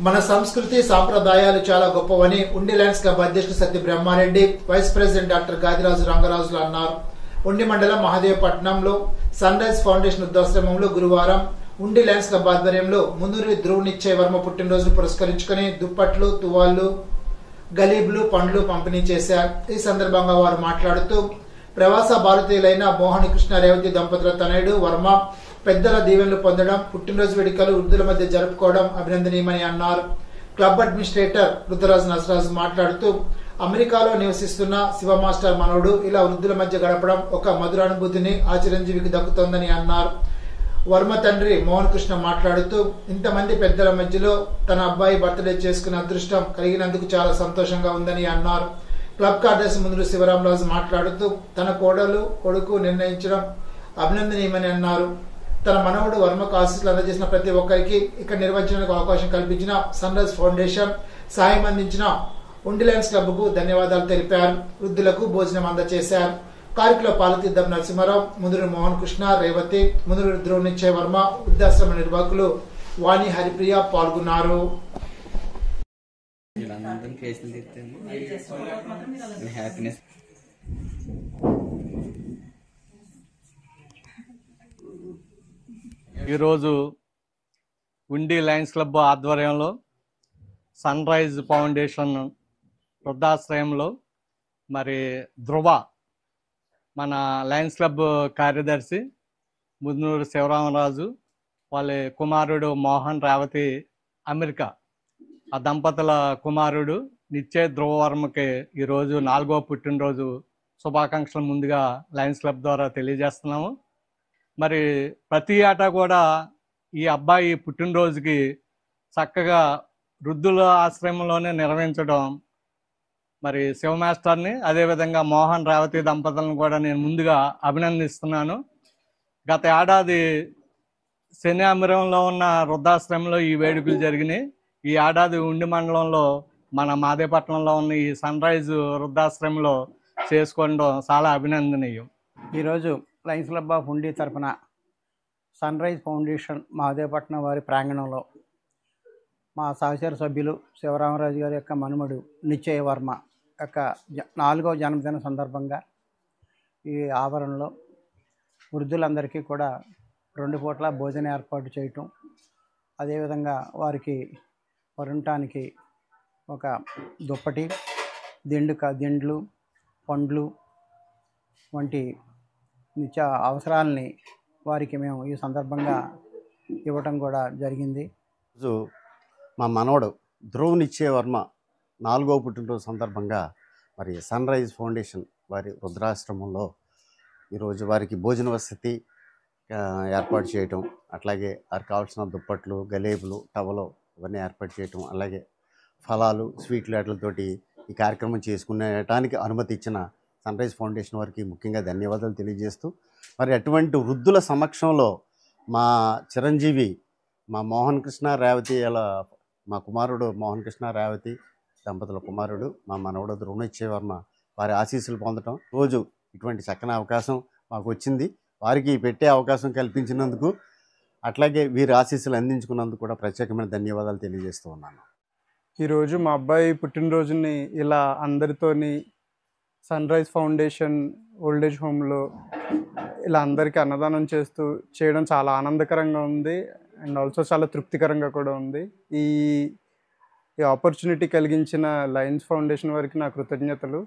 మన సంస్కృతి సాంప్రదాయాలు చాలా గొప్పవని ఉండి లయన్స్ క్లబ్ అధ్యక్షుడు Satya Brahmareddy, vice president doctor Gadiraju రంగరాజులు అన్నారు. ఉండి మండలం మహదేవపట్నంలో సన్ రైజ్ ఫౌండేషన్ వృద్ధాశ్రమంలో గురువారం ఉండి లయన్స్ క్లబ్ ఆధ్వర్యంలో మున్నూరి ధ్రువ్ నిశ్చయ్ వర్మ పుట్టినరోజును పురస్కరించుకుని దుప్పట్లు, తువాళ్లు, గలీబ్లు, పండ్లు పంపిణీ చేశారు. ఈ సందర్భంగా వారు మాట్లాడుతూ ప్రవాస భారతీయులైన మోహన్ కృష్ణ రేవతి దంపతుల తనయుడు వర్మ పెద్దల దీవెనలు పొందడం, పుట్టినరోజు వేడుకలు వృద్ధుల మధ్య జరుపుకోవడం అభినందనీయమని అన్నారు. క్లబ్ అడ్మినిస్ట్రేటర్ రుద్రరాజ్ నసరాజు మాట్లాడుతూ అమెరికాలో నివసిస్తున్న శివ మాస్టర్ మనోడు ఇలా వృద్ధుల మధ్య గడపడం ఒక మధురానుభూతిని ఆ చిరంజీవికి దక్కుతోందని అన్నారు. వర్మ తండ్రి మోహన్ కృష్ణ మాట్లాడుతూ ఇంతమంది పెద్దల మధ్యలో తన అబ్బాయి బర్త్డే చేసుకునే అదృష్టం కలిగినందుకు చాలా సంతోషంగా ఉందని అన్నారు. క్లబ్ కార్యదర్శి ముందు శివరామరాజు మాట్లాడుతూ తన కొడుకు నిర్ణయించడం అభినందనీయమని అన్నారు. తన మనవడు వర్మకు ఆశీస్సులు అందజేసిన ప్రతి ఒక్కరికి ఇక్కడ నిర్వహించడానికి అవకాశం కల్పించిన సన్ రైజ్ ఫౌండేషన్, సాయం అందించిన ఉండి లయన్స్ క్లబ్ కు ధన్యవాదాలు తెలిపారు. వృద్ధులకు భోజనం అందజేశారు. కార్యక్రమంలో పాలతీర్థం నరసింహారావు, ముందూరు మోహన్ కృష్ణ, రేవతి, ముందూరు ధ్రువ్ నిశ్చయ్ వర్మ, వృద్ధాశ్రమ నిర్వాహకులు వాణి, హరిప్రియ పాల్గొన్నారు. ఈరోజు ఉండి లయన్స్ క్లబ్ ఆధ్వర్యంలో సన్ రైజ్ ఫౌండేషన్ వృద్ధాశ్రయంలో మరి ధ్రువ మన లయన్స్ క్లబ్ కార్యదర్శి ముదునూరు శివరామరాజు వాళ్ళ కుమారుడు మోహన్, రేవతి అమెరికా, ఆ దంపతుల కుమారుడు నిశ్చయ్ ధ్రువ వర్మకి ఈరోజు 4వ పుట్టినరోజు శుభాకాంక్షలు ముందుగా లయన్స్ క్లబ్ ద్వారా తెలియజేస్తున్నాము. మరి ప్రతి ఏటా కూడా ఈ అబ్బాయి పుట్టినరోజుకి చక్కగా వృద్ధుల ఆశ్రమంలోనే నిర్వహించడం మరి శివ మాస్టర్ని, అదేవిధంగా మోహన్, రేవతి దంపతులను కూడా నేను ముందుగా అభినందిస్తున్నాను. గత ఏడాది శనివారంలో ఉన్న వృద్ధాశ్రమంలో ఈ వేడుకలు జరిగినాయి. ఈ ఏడాది ఉండి మండలంలో మన మాదేపట్నంలో ఉన్న ఈ సన్ రైజ్ వృద్ధాశ్రమంలో చేసుకోవడం చాలా అభినందనీయం. ఈరోజు లయన్స్ క్లబ్ ఆఫ్ ఉండి తరఫున సన్ రైజ్ ఫౌండేషన్ మహదేవపట్నం వారి ప్రాంగణంలో మా సహచర సభ్యులు శివరామరాజు గారి యొక్క మనుమడు నిశ్చయ్ వర్మ యొక్క 4వ జన్మదిన సందర్భంగా ఈ ఆవరణలో వృద్ధులందరికీ కూడా 2 పూట్ల భోజనం ఏర్పాటు చేయటం, అదేవిధంగా వారికి ఉండటానికి ఒక దుప్పటి, దిండ్లు, పండ్లు వంటి నిత్య అవసరాలని వారికి మేము ఈ సందర్భంగా ఇవ్వటం కూడా జరిగింది. ఈరోజు మా మనవడు ధ్రువ్ నిశ్చయ్ వర్మ 4వ పుట్టినరోజు సందర్భంగా మరి సన్ రైజ్ ఫౌండేషన్ వారి వృద్ధాశ్రమంలో ఈరోజు వారికి భోజన వసతి ఏర్పాటు చేయటం, అట్లాగే వారికి కావాల్సిన దుప్పట్లు, గలేబులు, టవలు ఇవన్నీ ఏర్పాటు చేయటం, అలాగే ఫలాలు, స్వీట్లు వాటితోటి ఈ కార్యక్రమం చేసుకునేటానికి అనుమతి ఇచ్చిన సన్ రైజ్ ఫౌండేషన్ వారికి ముఖ్యంగా ధన్యవాదాలు తెలియజేస్తూ, మరి అటువంటి వృద్ధుల సమక్షంలో మా చిరంజీవి మా మోహన్ కృష్ణ రేవతి, అలా మా కుమారుడు మోహన్ కృష్ణ రేవతి దంపతుల కుమారుడు మా మనవడు ధ్రువ్ నిశ్చయ్ వర్మ వారి ఆశీస్సులు పొందటం రోజు ఇటువంటి చక్కని అవకాశం మాకు వచ్చింది. వారికి పెట్టే అవకాశం కల్పించినందుకు, అట్లాగే వీరి ఆశీస్సులు అందించుకున్నందుకు కూడా ప్రత్యేకమైన ధన్యవాదాలు తెలియజేస్తూ ఉన్నాను. ఈరోజు మా అబ్బాయి పుట్టినరోజుని ఇలా అందరితోని సన్ రైజ్ ఫౌండేషన్ ఓల్డేజ్ హోమ్లో ఇలా అందరికీ అన్నదానం చేయడం చాలా ఆనందకరంగా ఉంది అండ్ ఆల్సో చాలా తృప్తికరంగా కూడా ఉంది. ఈ ఆపర్చునిటీ కలిగించిన లయన్స్ ఫౌండేషన్ వారికి నా కృతజ్ఞతలు.